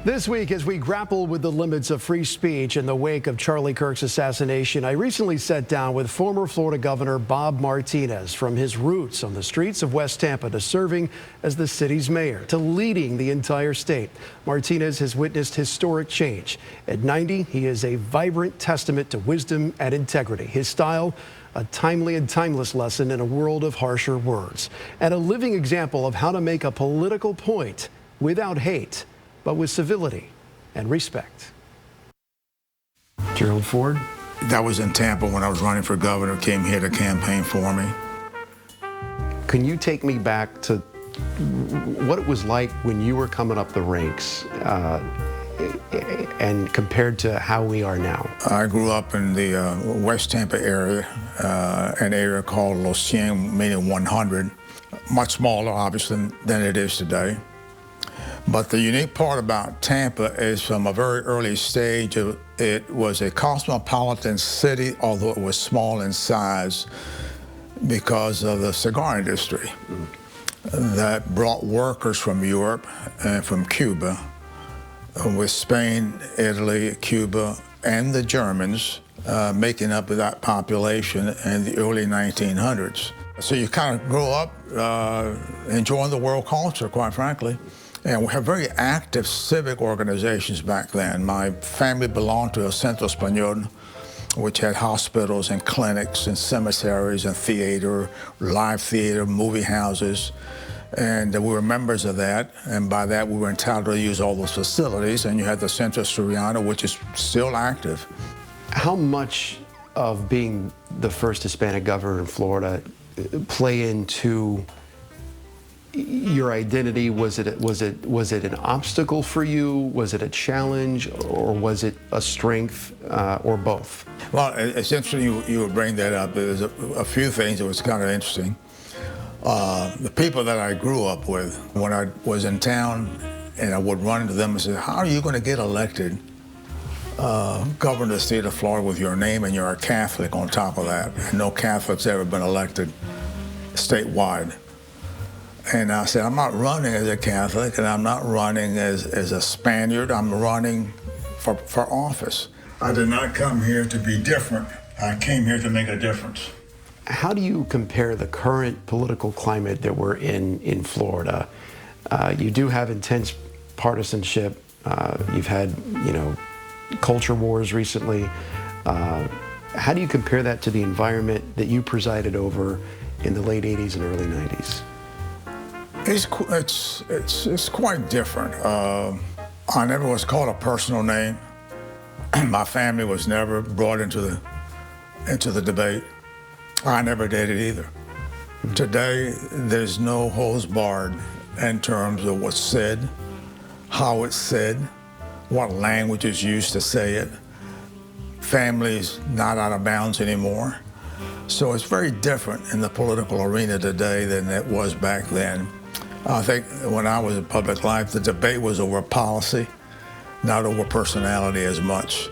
This week, as we grapple with the limits of free speech in the wake of Charlie Kirk's assassination, I recently sat down with former Florida Governor Bob Martinez, from his roots on the streets of West Tampa to serving as the city's mayor to leading the entire state. Martinez has witnessed historic change. At 90, he is a vibrant testament to wisdom and integrity. His style, a timely and timeless lesson in a world of harsher words, and a living example of how to make a political point without hate, but with civility and respect. Gerald Ford? That was in Tampa when I was running for governor, came here to campaign for me. Can you take me back to what it was like when you were coming up the ranks and compared to how we are now? I grew up in the West Tampa area, an area called Los Cien, meaning 100. Much smaller, obviously, than it is today. But the unique part about Tampa is from a very early stage, it was a cosmopolitan city, although it was small in size because of the cigar industry that brought workers from Europe and from Cuba, with Spain, Italy, Cuba, and the Germans making up that population in the early 1900s. So you kind of grow up enjoying the world culture, quite frankly. And we have very active civic organizations back then. My family belonged to a Centro Español, which had hospitals and clinics and cemeteries and theater, live theater, movie houses. And we were members of that. And by that, we were entitled to use all those facilities. And you had the Centro Suriano, which is still active. How much of being the first Hispanic governor in Florida play into your identity? Was it an obstacle for you? Was it a challenge, or was it a strength, or both? Well, it's interesting you would bring that up. There's a few things that was kind of interesting. The people that I grew up with, when I was in town, and I would run into them and say, "How are you going to get elected governor of the state of Florida with your name and you're a Catholic on top of that?" And no Catholic's ever been elected statewide. And I said, I'm not running as a Catholic, and I'm not running as a Spaniard. I'm running for office. I did not come here to be different. I came here to make a difference. How do you compare the current political climate that we're in Florida? You do have intense partisanship. You've had, culture wars recently. How do you compare that to the environment that you presided over in the late 80s and early 90s? It's quite different. I never was called a personal name. My family was never brought into the debate. I never did it either. Today, there's no holds barred in terms of what's said, how it's said, what language is used to say it. Family's not out of bounds anymore. So it's very different in the political arena today than it was back then. I think when I was in public life, the debate was over policy, not over personality as much.